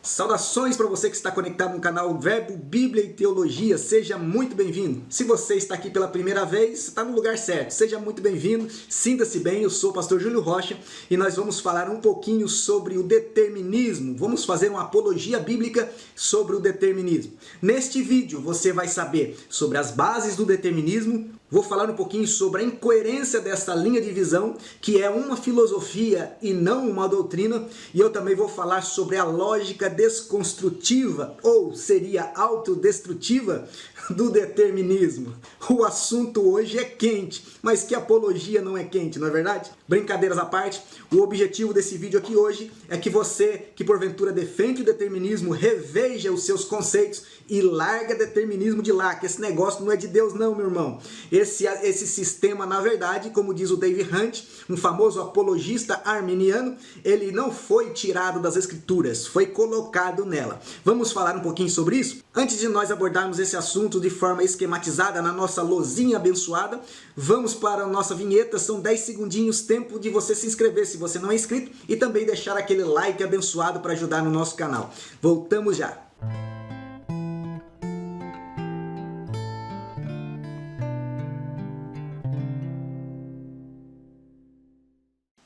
Saudações para você que está conectado no canal Verbo, Bíblia e Teologia, seja muito bem-vindo. Se você está aqui pela primeira vez, está no lugar certo, seja muito bem-vindo, sinta-se bem, eu sou o pastor Júlio Rocha e nós vamos falar um pouquinho sobre o determinismo, vamos fazer uma apologia bíblica sobre o determinismo. Neste vídeo você vai saber sobre as bases do determinismo, vou falar um pouquinho sobre a incoerência dessa linha de visão, que é uma filosofia e não uma doutrina, e eu também vou falar sobre a lógica desconstrutiva, ou seria autodestrutiva, do determinismo. O assunto hoje é quente, mas que apologia não é quente, não é verdade? Brincadeiras à parte, o objetivo desse vídeo aqui hoje é que você, que porventura defende o determinismo, reveja os seus conceitos e larga determinismo de lá, que esse negócio não é de Deus não, meu irmão. Esse sistema, na verdade, como diz o David Hunt, um famoso apologista arminiano, ele não foi tirado das escrituras, foi colocado nela. Vamos falar um pouquinho sobre isso? Antes de nós abordarmos esse assunto de forma esquematizada na nossa lozinha abençoada, vamos para a nossa vinheta, são 10 segundinhos, tempo de você se inscrever se você não é inscrito e também deixar aquele like abençoado para ajudar no nosso canal. Voltamos já!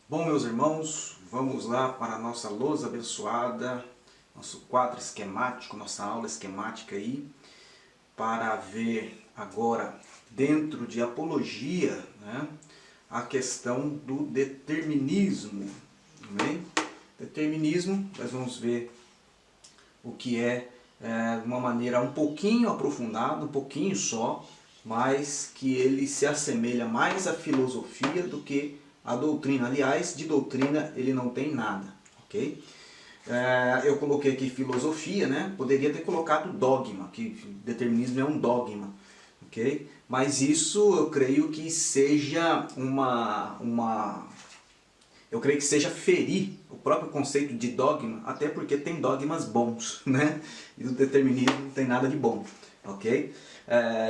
Bom, meus irmãos, vamos lá para a nossa lousa abençoada, nosso quadro esquemático, nossa aula esquemática aí, para ver agora, dentro de apologia, né, a questão do determinismo. Amém? Determinismo, nós vamos ver o que é de uma maneira um pouquinho aprofundada, um pouquinho só, mas que ele se assemelha mais à filosofia do que a doutrina. Aliás, de doutrina ele não tem nada, ok? Eu coloquei aqui filosofia, né? Poderia ter colocado dogma, que determinismo é um dogma, ok? Mas isso eu creio que seja eu creio que seja ferir o próprio conceito de dogma, até porque tem dogmas bons, né? E o determinismo não tem nada de bom, ok?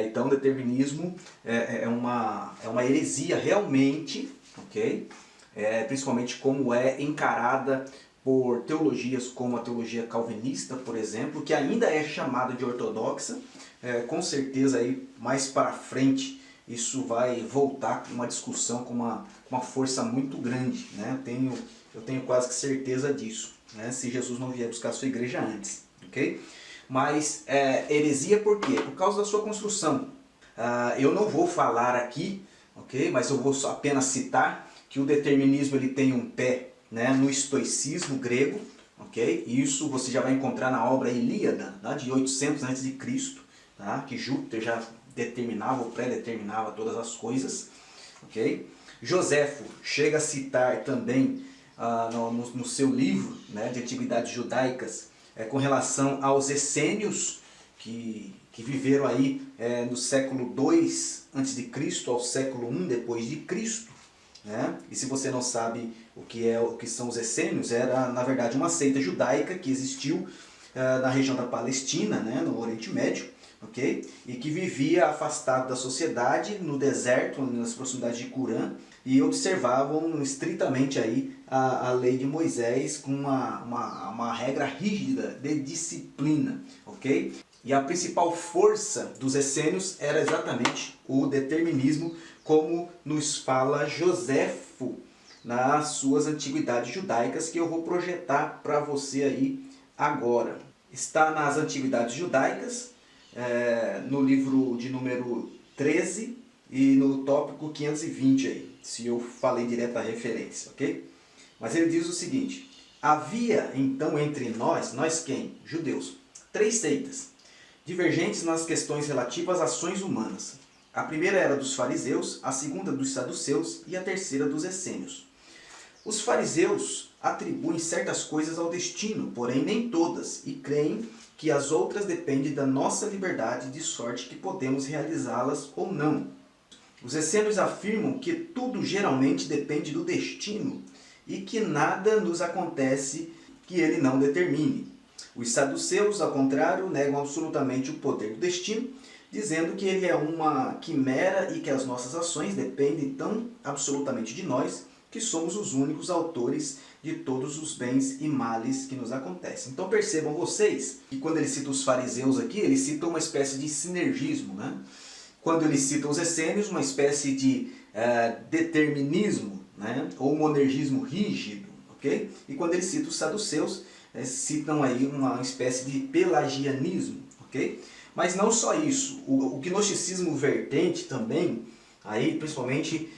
Então o determinismo é uma heresia realmente, ok? Principalmente como é encarada por teologias como a teologia calvinista, por exemplo, que ainda é chamada de ortodoxa. Com certeza aí mais para frente isso vai voltar com uma discussão com uma força muito grande, né? Eu tenho quase que certeza disso, né? Se Jesus não vier buscar a sua igreja antes, ok? Mas heresia por quê? Por causa da sua construção. Eu não vou falar aqui, ok? Mas eu vou só apenas citar que o determinismo ele tem um pé, né, no estoicismo grego, ok? E isso você já vai encontrar na obra Ilíada, tá, de 800 a.C., tá, que Júpiter já determinava ou pré-determinava todas as coisas, ok? Joséfo chega a citar também no seu livro, né, de antiguidades judaicas, com relação aos essênios que viveram aí no século II a.C. ao século I depois de Cristo, né? E se você não sabe o que são os essênios, era na verdade uma seita judaica que existiu na região da Palestina, né, no Oriente Médio, ok? E que vivia afastado da sociedade no deserto, nas proximidades de Curã, e observavam estritamente aí a lei de Moisés com uma regra rígida de disciplina, ok? E a principal força dos essênios era exatamente o determinismo, como nos fala Joséfo nas suas antiguidades judaicas, que eu vou projetar para você aí agora. Está nas antiguidades judaicas, no livro de número 13 e no tópico 520 aí, se eu falei direto a referência, ok? Mas ele diz o seguinte: havia então entre nós quem? Judeus, 3 seitas, divergentes nas questões relativas às ações humanas. A primeira era dos fariseus, a segunda dos saduceus e a terceira dos essênios. Os fariseus atribuem certas coisas ao destino, porém nem todas, e creem que as outras dependem da nossa liberdade, de sorte que podemos realizá-las ou não. Os essênios afirmam que tudo geralmente depende do destino e que nada nos acontece que ele não determine. Os saduceus, ao contrário, negam absolutamente o poder do destino, dizendo que ele é uma quimera e que as nossas ações dependem tão absolutamente de nós que somos os únicos autores de todos os bens e males que nos acontecem. Então percebam vocês que quando ele cita os fariseus aqui, ele cita uma espécie de sinergismo, né? Quando ele cita os essênios, uma espécie de determinismo, né? Ou monergismo rígido, ok? E quando ele cita os saduceus, citam aí uma espécie de pelagianismo, ok? Mas não só isso, o gnosticismo vertente também, aí, principalmente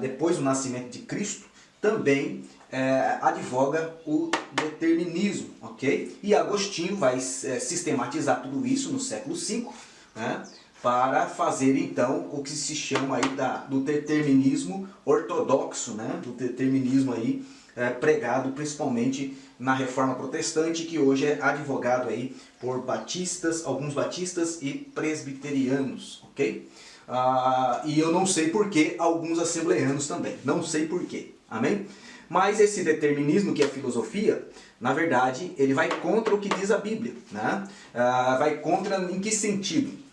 depois do nascimento de Cristo, também advoga o determinismo, ok? E Agostinho vai sistematizar tudo isso no século V, né? Para fazer então o que se chama aí do determinismo ortodoxo, né? Do determinismo aí pregado principalmente na Reforma Protestante, que hoje é advogado aí por batistas, alguns batistas e presbiterianos, ok? E eu não sei porquê, alguns assembleanos também, não sei porquê, amém? Mas esse determinismo, que é filosofia, na verdade, ele vai contra o que diz a Bíblia, né? Vai contra em que sentido?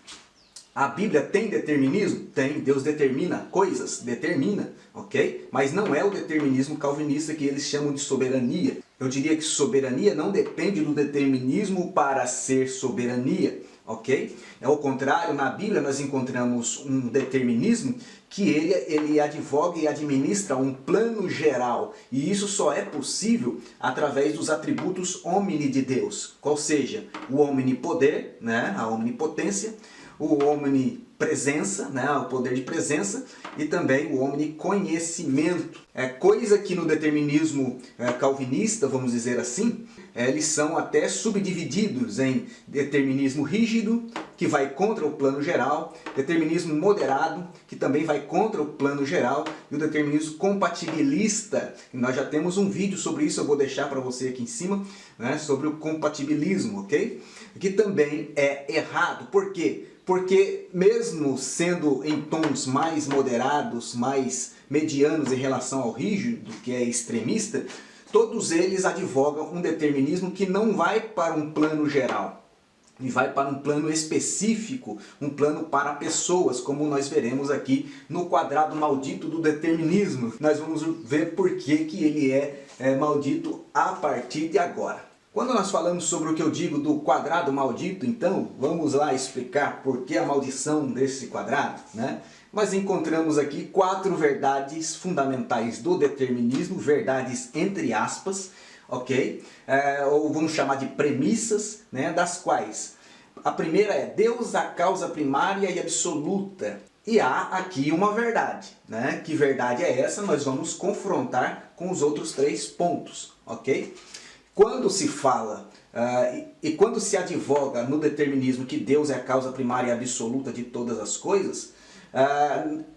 A Bíblia tem determinismo? Tem. Deus determina coisas? Determina, ok? Mas não é o determinismo calvinista que eles chamam de soberania. Eu diria que soberania não depende do determinismo para ser soberania, ok? Ao contrário, na Bíblia nós encontramos um determinismo que ele advoga e administra um plano geral. E isso só é possível através dos atributos omni de Deus. Qual seja, o omnipoder, né? A omnipotência, o omnipresença, né, o poder de presença, e também o omniconhecimento. Coisa que no determinismo calvinista, vamos dizer assim, eles são até subdivididos em determinismo rígido, que vai contra o plano geral, determinismo moderado, que também vai contra o plano geral, e o determinismo compatibilista. E nós já temos um vídeo sobre isso, eu vou deixar para você aqui em cima, né, sobre o compatibilismo, ok? Que também é errado. Por quê? Porque mesmo sendo em tons mais moderados, mais medianos em relação ao rígido, que é extremista, todos eles advogam um determinismo que não vai para um plano geral, e vai para um plano específico, um plano para pessoas, como nós veremos aqui no quadrado maldito do determinismo. Nós vamos ver por que ele é maldito a partir de agora. Quando nós falamos sobre o que eu digo do quadrado maldito, então, vamos lá explicar por que a maldição desse quadrado, né? Nós encontramos aqui 4 verdades fundamentais do determinismo, verdades entre aspas, ok? Ou vamos chamar de premissas, né? Das quais a primeira é Deus, a causa primária e absoluta. E há aqui uma verdade, né? Que verdade é essa? Nós vamos confrontar com os outros 3 pontos, ok? Quando se fala e quando se advoga no determinismo que Deus é a causa primária e absoluta de todas as coisas,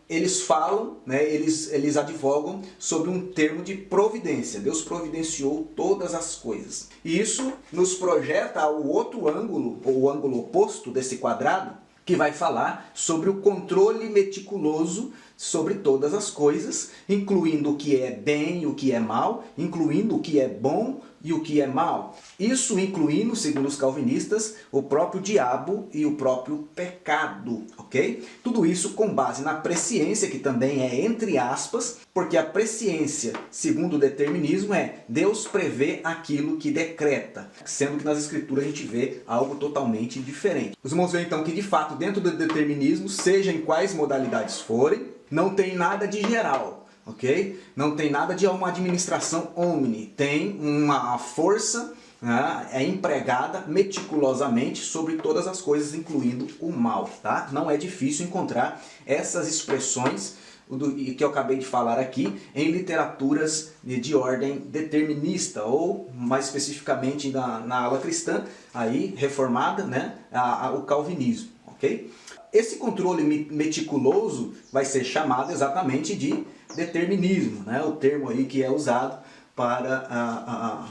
eles falam, né, eles advogam sobre um termo de providência. Deus providenciou todas as coisas. E isso nos projeta ao outro ângulo, ou o ângulo oposto desse quadrado, que vai falar sobre o controle meticuloso sobre todas as coisas, incluindo o que é bem e o que é mal, incluindo o que é bom e o que é mal. Isso incluindo, segundo os calvinistas, o próprio diabo e o próprio pecado, ok? Tudo isso com base na presciência, que também é entre aspas, porque a presciência, segundo o determinismo, é Deus prevê aquilo que decreta, sendo que nas escrituras a gente vê algo totalmente diferente. Os irmãos veem então que de fato dentro do determinismo, seja em quais modalidades forem, não tem nada de geral, ok? Não tem nada de uma administração omni, tem uma força, né, empregada meticulosamente sobre todas as coisas, incluindo o mal, tá? Não é difícil encontrar essas expressões que eu acabei de falar aqui em literaturas de ordem determinista, ou mais especificamente na ala cristã, aí reformada, né, o calvinismo, ok? Esse controle meticuloso vai ser chamado exatamente de determinismo, né? O termo aí que é usado para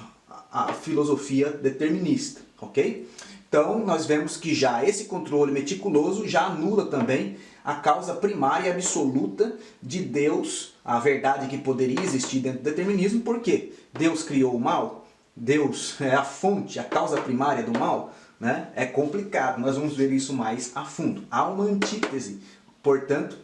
a filosofia determinista, ok? Então nós vemos que já esse controle meticuloso já anula também a causa primária e absoluta de Deus, a verdade que poderia existir dentro do determinismo. Por quê? Deus criou o mal? Deus é a fonte, a causa primária do mal? Né? É complicado, nós vamos ver isso mais a fundo. Há uma antítese, portanto,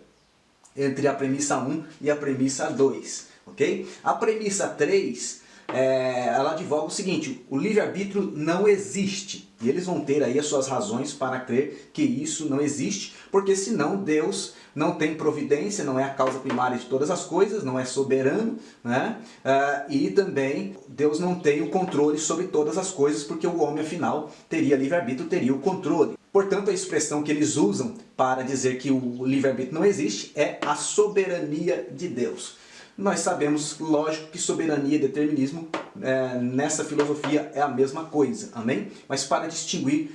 entre a premissa 1 e a premissa 2. Okay? A premissa 3 ela advoga o seguinte: o livre-arbítrio não existe. E eles vão ter aí as suas razões para crer que isso não existe, porque senão Deus não tem providência, não é a causa primária de todas as coisas, não é soberano, né? E também Deus não tem o controle sobre todas as coisas, porque o homem afinal teria livre-arbítrio, teria o controle. Portanto, a expressão que eles usam para dizer que o livre-arbítrio não existe é a soberania de Deus. Nós sabemos, lógico, que soberania e determinismo nessa filosofia é a mesma coisa, amém? Mas para distinguir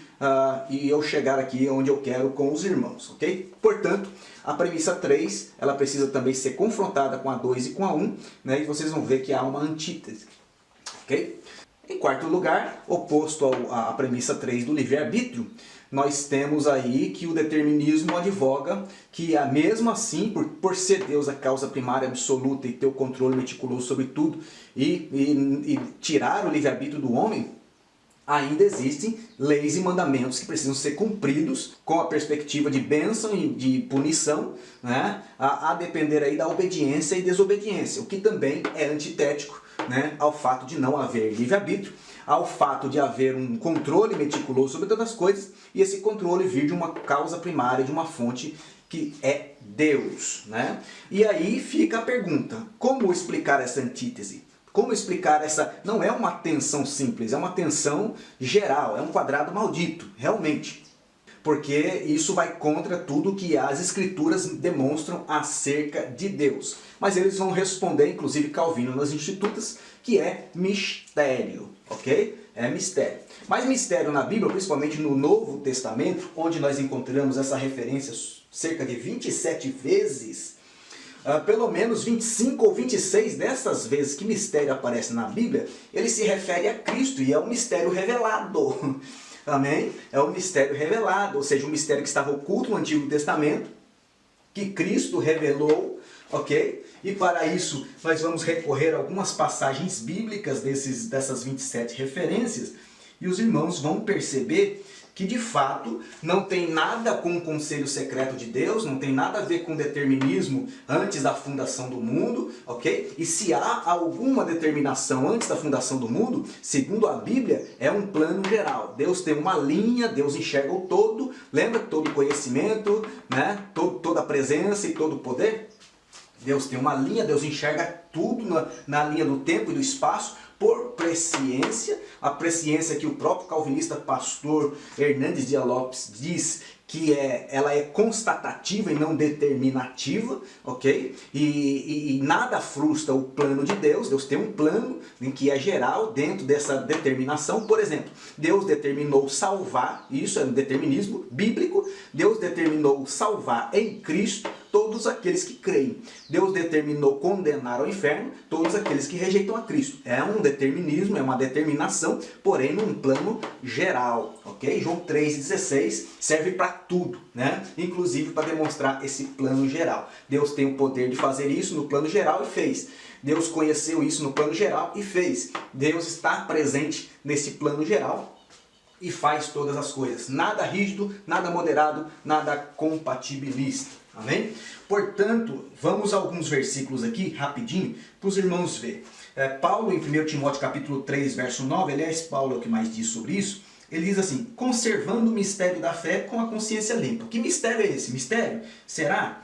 e eu chegar aqui onde eu quero com os irmãos, ok? Portanto, a premissa 3, ela precisa também ser confrontada com a 2 e com a 1, né? E vocês vão ver que há uma antítese, ok? Em quarto lugar, oposto à premissa 3 do livre-arbítrio, nós temos aí que o determinismo advoga que, mesmo assim, por ser Deus a causa primária absoluta e ter o controle meticuloso sobre tudo e tirar o livre-arbítrio do homem, ainda existem leis e mandamentos que precisam ser cumpridos com a perspectiva de bênção e de punição, né, a depender aí da obediência e desobediência, o que também é antitético, né, ao fato de não haver livre-arbítrio, ao fato de haver um controle meticuloso sobre todas as coisas e esse controle vir de uma causa primária, de uma fonte que é Deus, né? E aí fica a pergunta: como explicar essa antítese? Como explicar essa... Não é uma tensão simples, é uma tensão geral, é um quadrado maldito, realmente. Porque isso vai contra tudo que as escrituras demonstram acerca de Deus. Mas eles vão responder, inclusive Calvino nas Institutas, que é mistério, ok? É mistério. Mas mistério na Bíblia, principalmente no Novo Testamento, onde nós encontramos essa referência cerca de 27 vezes, pelo menos 25 ou 26 dessas vezes que mistério aparece na Bíblia, ele se refere a Cristo e é um mistério revelado. Amém? É um mistério revelado, ou seja, um mistério que estava oculto no Antigo Testamento, que Cristo revelou, ok? E para isso nós vamos recorrer a algumas passagens bíblicas dessas 27 referências, e os irmãos vão perceber que de fato não tem nada com o conselho secreto de Deus, não tem nada a ver com determinismo antes da fundação do mundo, ok? E se há alguma determinação antes da fundação do mundo, segundo a Bíblia, é um plano geral. Deus tem uma linha, Deus enxerga o todo, lembra? Todo conhecimento, né? Toda a presença e todo o poder. Deus tem uma linha, Deus enxerga tudo na linha do tempo e do espaço, por presciência, a presciência que o próprio calvinista pastor Hernandes Dias Lopes diz que ela é constatativa e não determinativa, ok? E nada frustra o plano de Deus. Deus tem um plano em que é geral dentro dessa determinação. Por exemplo, Deus determinou salvar, isso é um determinismo bíblico, Deus determinou salvar em Cristo todos aqueles que creem. Deus determinou condenar ao inferno todos aqueles que rejeitam a Cristo. É um determinismo, é uma determinação, porém num plano geral, ok? João 3,16 serve para tudo, né? Inclusive para demonstrar esse plano geral. Deus tem o poder de fazer isso no plano geral e fez. Deus conheceu isso no plano geral e fez. Deus está presente nesse plano geral e faz todas as coisas. Nada rígido, nada moderado, nada compatibilista. Amém? Portanto, vamos a alguns versículos aqui, rapidinho, para os irmãos verem. Paulo, em 1 Timóteo capítulo 3, verso 9, aliás, Paulo é o que mais diz sobre isso, ele diz assim: conservando o mistério da fé com a consciência limpa. Que mistério é esse? Mistério? Será?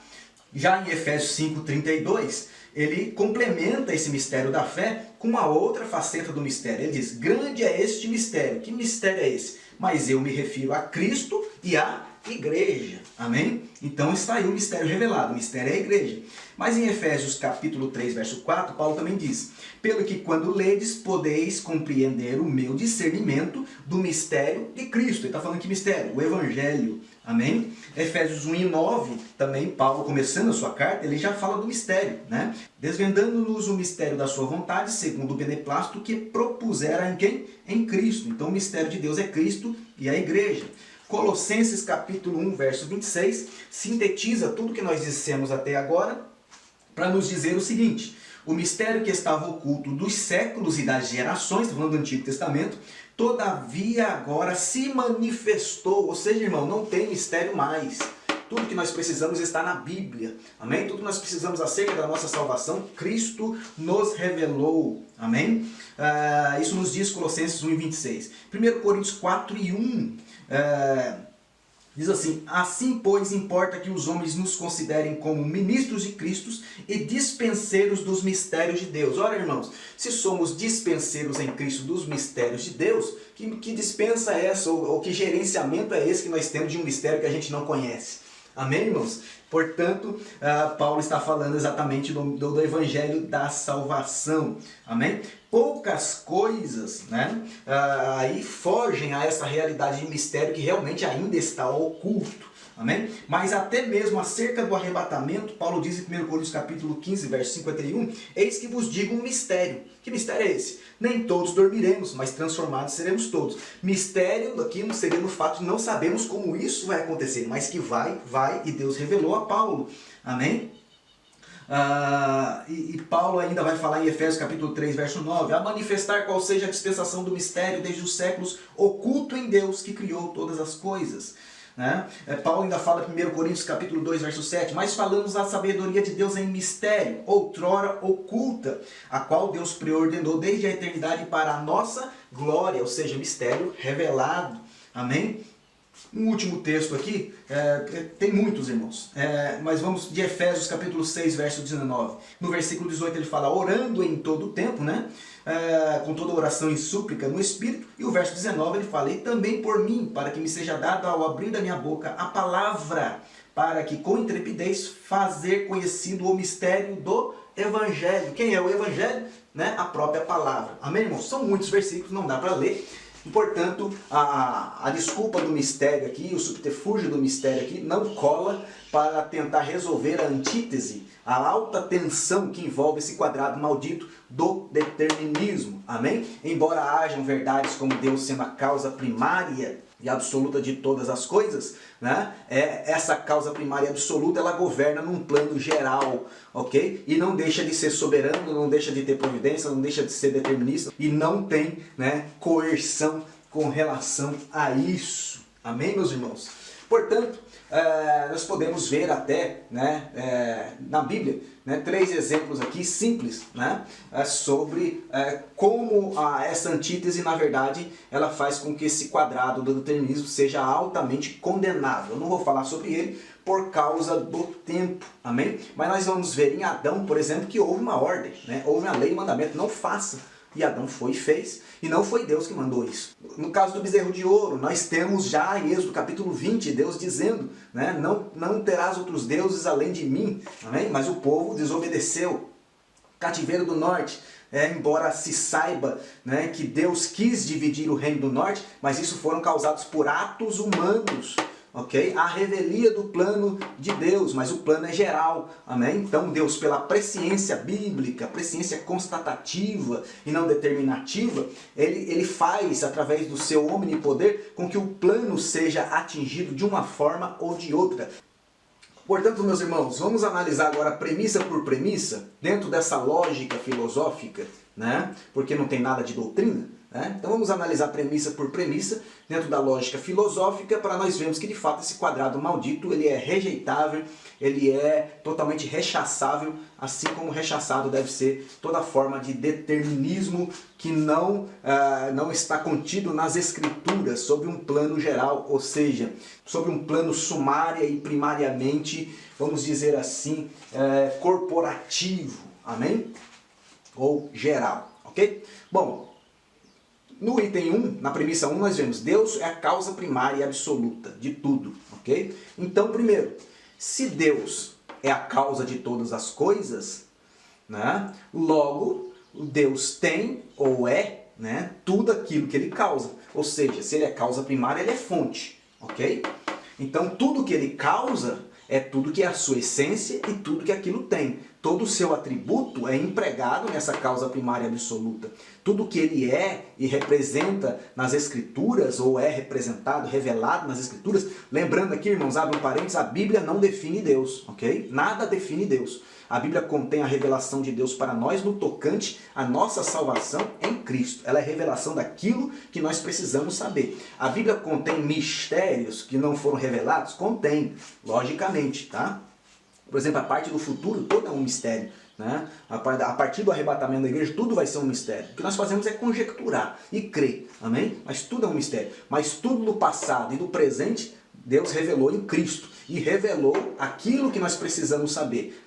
Já em Efésios 5,32, ele complementa esse mistério da fé com uma outra faceta do mistério. Ele diz: grande é este mistério. Que mistério é esse? Mas eu me refiro a Cristo e a igreja. Amém? Então está aí o mistério revelado. O mistério é a igreja. Mas em Efésios capítulo 3, verso 4, Paulo também diz: pelo que quando ledes, podeis compreender o meu discernimento do mistério de Cristo. Ele está falando que mistério? O Evangelho. Amém? Efésios 1 e 9, também Paulo, começando a sua carta, ele já fala do mistério, né? Desvendando-nos o mistério da sua vontade, segundo o beneplácito que propusera em quem? Em Cristo. Então o mistério de Deus é Cristo e a igreja. Colossenses capítulo 1, verso 26, sintetiza tudo que nós dissemos até agora para nos dizer o seguinte: o mistério que estava oculto dos séculos e das gerações, falando do Antigo Testamento, todavia agora se manifestou. Ou seja, irmão, não tem mistério mais. Tudo que nós precisamos está na Bíblia. Amém? Tudo que nós precisamos acerca da nossa salvação, Cristo nos revelou. Amém? Isso nos diz Colossenses 1:26. 1 Coríntios 4:1. Diz assim: assim, pois, importa que os homens nos considerem como ministros de Cristo e dispenseiros dos mistérios de Deus. Ora, irmãos, se somos dispenseiros em Cristo dos mistérios de Deus, que dispensa é essa, ou que gerenciamento é esse que nós temos de um mistério que a gente não conhece? Amém, irmãos? Portanto, Paulo está falando exatamente do evangelho da salvação. Amém? Poucas coisas, né, aí fogem a essa realidade de mistério que realmente ainda está oculto. Amém? Mas até mesmo acerca do arrebatamento, Paulo diz em 1 Coríntios capítulo 15, verso 51, eis que vos digo um mistério. Que mistério é esse? Nem todos dormiremos, mas transformados seremos todos. Mistério aqui não seria no fato de não sabemos como isso vai acontecer, mas que vai, e Deus revelou a Paulo. Amém? E Paulo ainda vai falar em Efésios capítulo 3, verso 9, a manifestar qual seja a dispensação do mistério desde os séculos, oculto em Deus que criou todas as coisas. Né? Paulo ainda fala em 1 Coríntios capítulo 2, verso 7, mas falamos da sabedoria de Deus em mistério, outrora oculta, a qual Deus preordenou desde a eternidade para a nossa glória, ou seja, mistério revelado. Amém? Um último texto aqui, tem muitos, irmãos, mas vamos de Efésios capítulo 6, verso 19. No versículo 18 ele fala, orando em todo o tempo, né? Com toda oração e súplica no Espírito. E o verso 19 ele fala, e também por mim, para que me seja dada ao abrir da minha boca a palavra, para que com intrepidez fazer conhecido o mistério do Evangelho. Quem é o Evangelho? Né? A própria palavra. Amém, irmãos? São muitos versículos, não dá para ler. E, portanto, a desculpa do mistério aqui, o subterfúgio do mistério aqui, não cola para tentar resolver a antítese, a alta tensão que envolve esse quadrado maldito do determinismo. Amém? Embora hajam verdades como Deus sendo a causa primária e absoluta de todas as coisas, né? Essa causa primária e absoluta, ela governa num plano geral, ok? E não deixa de ser soberano, não deixa de ter providência, não deixa de ser determinista e não tem, né, coerção com relação a isso. Amém, meus irmãos? Portanto, nós podemos ver até, né, na Bíblia, né, 3 exemplos aqui simples, né, sobre como essa antítese, na verdade, ela faz com que esse quadrado do determinismo seja altamente condenável. Eu não vou falar sobre ele por causa do tempo, amém? Mas nós vamos ver em Adão, por exemplo, que houve uma ordem, né, houve uma lei e mandamento, não faça. E Adão foi e fez, e não foi Deus que mandou isso. No caso do bezerro de ouro, nós temos já em Êxodo capítulo 20, Deus dizendo, né, não terás outros deuses além de mim, amém? Mas o povo desobedeceu. Cativeiro do norte, embora se saiba, né, que Deus quis dividir o reino do norte, mas isso foram causados por atos humanos. Ok? A revelia do plano de Deus, mas o plano é geral, amém? Então Deus, pela presciência bíblica, presciência constatativa e não determinativa, ele faz, através do seu omnipoder, com que o plano seja atingido de uma forma ou de outra. Portanto, meus irmãos, vamos analisar agora premissa por premissa, dentro dessa lógica filosófica, né? Porque não tem nada de doutrina. Então vamos analisar premissa por premissa, dentro da lógica filosófica, para nós vermos que de fato esse quadrado maldito ele é rejeitável, ele é totalmente rechaçável, assim como rechaçado deve ser toda forma de determinismo que não está contido nas escrituras, sobre um plano geral, ou seja, sobre um plano sumária e primariamente, vamos dizer assim, corporativo, amém? Ou geral, ok? Bom, no item 1, na premissa 1, nós vemos Deus é a causa primária e absoluta de tudo, ok? Então, primeiro, se Deus é a causa de todas as coisas, né, logo, Deus tem ou é, né, tudo aquilo que ele causa. Ou seja, se ele é causa primária, ele é fonte, ok? Então, tudo que ele causa é tudo que é a sua essência e tudo que aquilo tem. todo o seu atributo é empregado nessa causa primária absoluta. Tudo que ele é e representa nas Escrituras, ou é representado, revelado nas Escrituras, lembrando aqui, irmãos, abre um parênteses, a Bíblia não define Deus, ok? Nada define Deus. A Bíblia contém a revelação de Deus para nós no tocante à nossa salvação em Cristo. Ela é revelação daquilo que nós precisamos saber. A Bíblia contém mistérios que não foram revelados? Contém, logicamente, tá? Por exemplo, a parte do futuro toda é um mistério, né? A partir do arrebatamento da igreja, tudo vai ser um mistério. O que nós fazemos é conjecturar e crer, amém? Mas tudo é um mistério. Mas tudo do passado e do presente, Deus revelou em Cristo. E revelou aquilo que nós precisamos saber.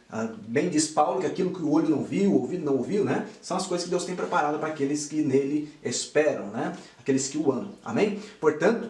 Bem diz Paulo que aquilo que o olho não viu, o ouvido não ouviu, né? São as coisas que Deus tem preparado para aqueles que nele esperam, né? Aqueles que o amam. Amém? Portanto,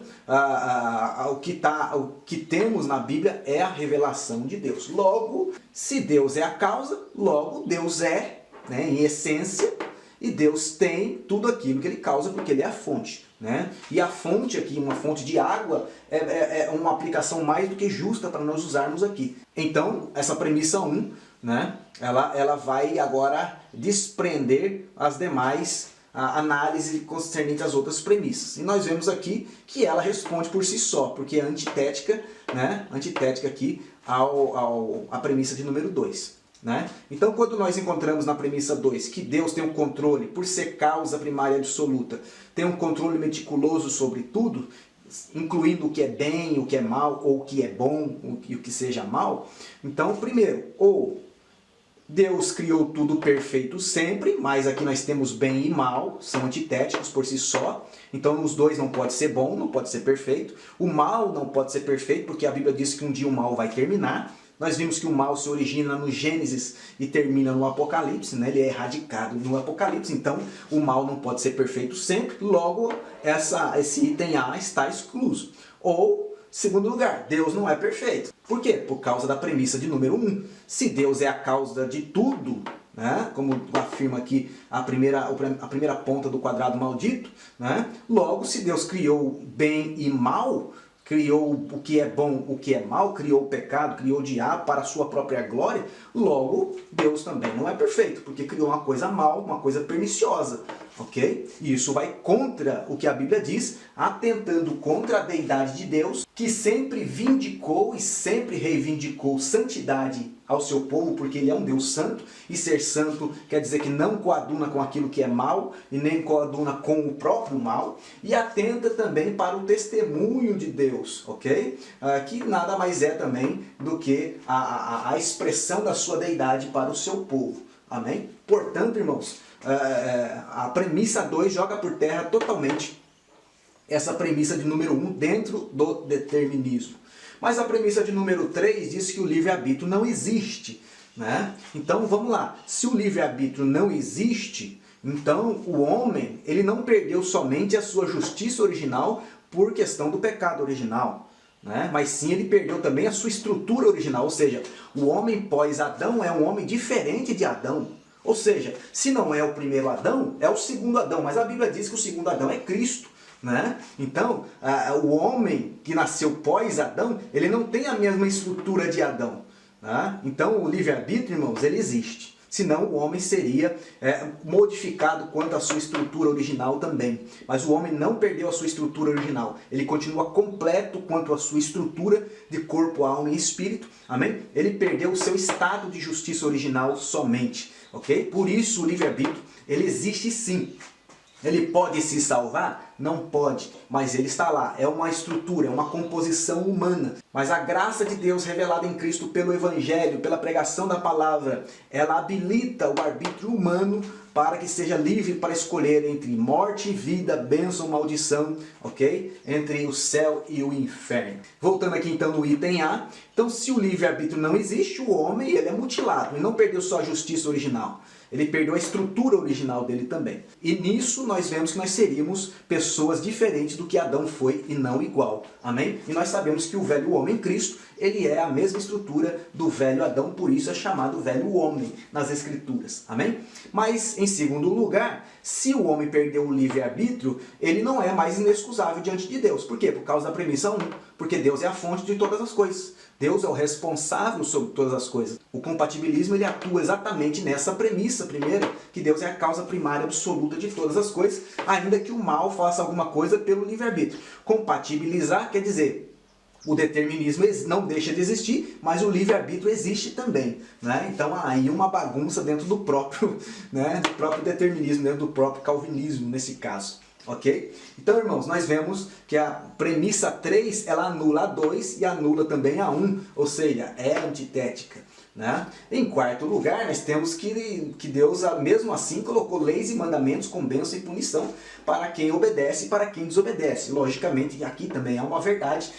o que temos na Bíblia é a revelação de Deus. Logo, se Deus é a causa, logo Deus é, né, em essência, e Deus tem tudo aquilo que ele causa porque ele é a fonte. Né? E a fonte aqui, uma fonte de água, é uma aplicação mais do que justa para nós usarmos aqui. Então, essa premissa 1, né, ela vai agora desprender as demais análises concernentes às outras premissas. E nós vemos aqui que ela responde por si só, porque é antitética, né, antitética aqui à premissa de número 2. Né? Então, quando nós encontramos na premissa 2 que Deus tem um controle, por ser causa primária absoluta, tem um controle meticuloso sobre tudo, incluindo o que é bem, o que é mal, ou o que é bom, o que seja mal, então, primeiro, ou Deus criou tudo perfeito sempre, mas aqui nós temos bem e mal, são antitéticos por si só, então os dois não pode ser bom, não pode ser perfeito, o mal não pode ser perfeito, porque a Bíblia diz que um dia o mal vai terminar. Nós vimos que o mal se origina no Gênesis e termina no Apocalipse, né? Ele é erradicado no Apocalipse, então o mal não pode ser perfeito sempre, logo esse item A está excluso. Ou, segundo lugar, Deus não é perfeito. Por quê? Por causa da premissa de número 1. Se Deus é a causa de tudo, né? Como afirma aqui a primeira ponta do quadrado maldito, né? Logo, se Deus criou bem e mal, criou o que é bom, o que é mal, criou o pecado, criou o diabo para a sua própria glória, logo Deus também não é perfeito, porque criou uma coisa mal, uma coisa perniciosa, ok? E isso vai contra o que a Bíblia diz, atentando contra a deidade de Deus, que sempre vindicou e sempre reivindicou santidade ao seu povo, porque ele é um Deus santo, e ser santo quer dizer que não coaduna com aquilo que é mal, e nem coaduna com o próprio mal, e atenta também para o testemunho de Deus, ok? Que nada mais é também do que a expressão da sua deidade para o seu povo, amém? Portanto, irmãos, a premissa 2 joga por terra totalmente essa premissa de número 1 dentro do determinismo. Mas a premissa de número 3 diz que o livre-arbítrio não existe, né? Então vamos lá, se o livre-arbítrio não existe, então o homem ele não perdeu somente a sua justiça original por questão do pecado original, né? Mas sim ele perdeu também a sua estrutura original, ou seja, o homem pós-Adão é um homem diferente de Adão. Ou seja, se não é o primeiro Adão, é o segundo Adão, mas a Bíblia diz que o segundo Adão é Cristo. Né? Então, o homem que nasceu pós-Adão, ele não tem a mesma estrutura de Adão. Né? Então, o livre-arbítrio, irmãos, ele existe. Senão, o homem seria modificado quanto à sua estrutura original também. Mas o homem não perdeu a sua estrutura original. Ele continua completo quanto à sua estrutura de corpo, alma e espírito. Amém? Ele perdeu o seu estado de justiça original somente. Ok? Por isso, o livre-arbítrio, ele existe sim. Ele pode se salvar? Não pode, mas ele está lá. É uma estrutura, é uma composição humana. Mas a graça de Deus revelada em Cristo pelo Evangelho, pela pregação da palavra, ela habilita o arbítrio humano para que seja livre para escolher entre morte e vida, bênção, maldição, ok? Entre o céu e o inferno. Voltando aqui então no item A. Então, se o livre-arbítrio não existe, o homem ele é mutilado. Ele não perdeu só a justiça original. Ele perdeu a estrutura original dele também. E nisso nós vemos que nós seríamos pessoas diferentes do que Adão foi e não igual. Amém? E nós sabemos que o velho homem Cristo, ele é a mesma estrutura do velho Adão, por isso é chamado velho homem nas Escrituras. Amém? Mas, em segundo lugar, Se o homem perdeu o livre-arbítrio, ele não é mais inexcusável diante de Deus. Por quê? Por causa da premissa 1. Porque Deus é a fonte de todas as coisas. Deus é o responsável sobre todas as coisas. O compatibilismo ele atua exatamente nessa premissa primeira, que Deus é a causa primária absoluta de todas as coisas, ainda que o mal faça alguma coisa pelo livre-arbítrio. Compatibilizar quer dizer, o determinismo não deixa de existir, mas o livre-arbítrio existe também, né? Então aí uma bagunça dentro do próprio, né, do próprio determinismo, dentro do próprio calvinismo nesse caso. Ok? Então, irmãos, nós vemos que a premissa 3, ela anula a 2 e anula também a 1, ou seja, é antitética. Né? Em quarto lugar, nós temos que Deus, mesmo assim, colocou leis e mandamentos com bênção e punição para quem obedece e para quem desobedece. Logicamente, aqui também há uma verdade,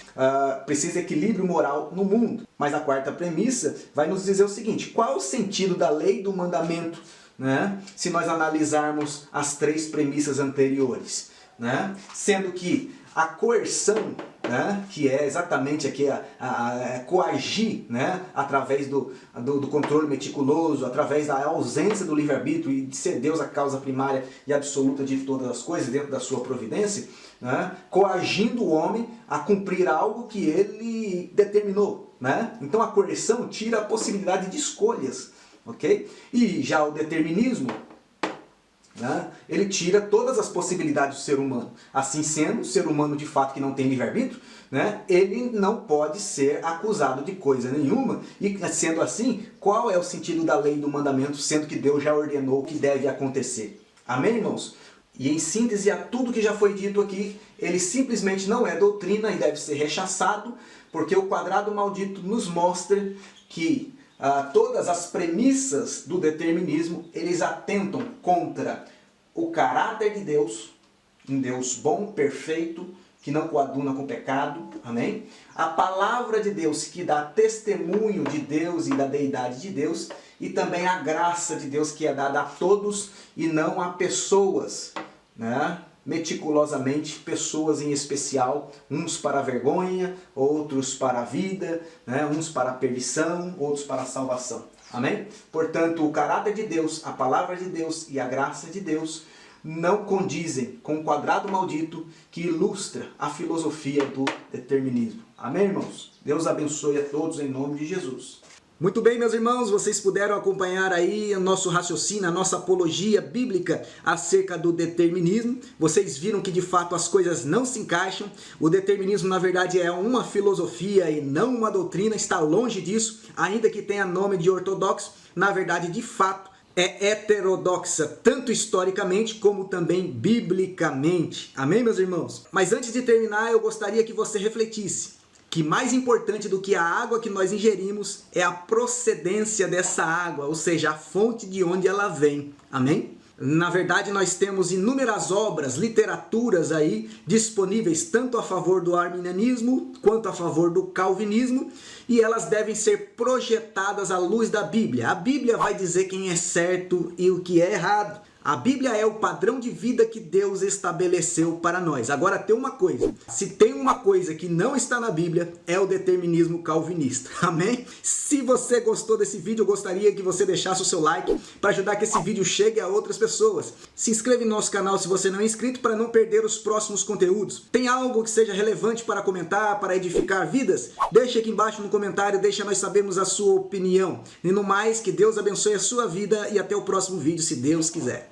precisa equilíbrio moral no mundo. Mas a quarta premissa vai nos dizer o seguinte: qual o sentido da lei e do mandamento, né? Se nós analisarmos as 3 premissas anteriores, né? Sendo que a coerção, né, que é exatamente aqui coagir, né, através do controle meticuloso, através da ausência do livre-arbítrio e de ser Deus a causa primária e absoluta de todas as coisas dentro da sua providência, né, coagindo o homem a cumprir algo que ele determinou. Né? Então a coerção tira a possibilidade de escolhas. Okay? E já o determinismo, né, ele tira todas as possibilidades do ser humano. Assim sendo, o ser humano de fato que não tem livre-arbítrio, né, ele não pode ser acusado de coisa nenhuma. E sendo assim, qual é o sentido da lei e do mandamento, sendo que Deus já ordenou o que deve acontecer? Amém, irmãos? E em síntese a tudo que já foi dito aqui, ele simplesmente não é doutrina e deve ser rechaçado, porque o quadrado maldito nos mostra que todas as premissas do determinismo, eles atentam contra o caráter de Deus, um Deus bom, perfeito, que não coaduna com pecado, amém? A palavra de Deus que dá testemunho de Deus e da deidade de Deus, e também a graça de Deus que é dada a todos e não a pessoas, né? Meticulosamente, pessoas em especial, uns para a vergonha, outros para a vida, né? Uns para a perdição, outros para a salvação. Amém? Portanto, o caráter de Deus, a palavra de Deus e a graça de Deus não condizem com o quadrado maldito que ilustra a filosofia do determinismo. Amém, irmãos? Deus abençoe a todos em nome de Jesus. Muito bem, meus irmãos, vocês puderam acompanhar aí o nosso raciocínio, a nossa apologia bíblica acerca do determinismo. Vocês viram que de fato as coisas não se encaixam. O determinismo na verdade é uma filosofia e não uma doutrina, está longe disso, ainda que tenha nome de ortodoxo. Na verdade, de fato, é heterodoxa, tanto historicamente como também biblicamente. Amém, meus irmãos? Mas antes de terminar, eu gostaria que você refletisse que mais importante do que a água que nós ingerimos é a procedência dessa água, ou seja, a fonte de onde ela vem. Amém? Na verdade, nós temos inúmeras obras, literaturas aí disponíveis tanto a favor do arminianismo quanto a favor do calvinismo, e elas devem ser projetadas à luz da Bíblia. A Bíblia vai dizer quem é certo e o que é errado. A Bíblia é o padrão de vida que Deus estabeleceu para nós. Agora tem uma coisa, se tem uma coisa que não está na Bíblia, é o determinismo calvinista. Amém? Se você gostou desse vídeo, eu gostaria que você deixasse o seu like para ajudar que esse vídeo chegue a outras pessoas. Se inscreva em nosso canal se você não é inscrito para não perder os próximos conteúdos. Tem algo que seja relevante para comentar, para edificar vidas? Deixe aqui embaixo no comentário, deixa nós sabermos a sua opinião. E no mais, que Deus abençoe a sua vida e até o próximo vídeo, se Deus quiser.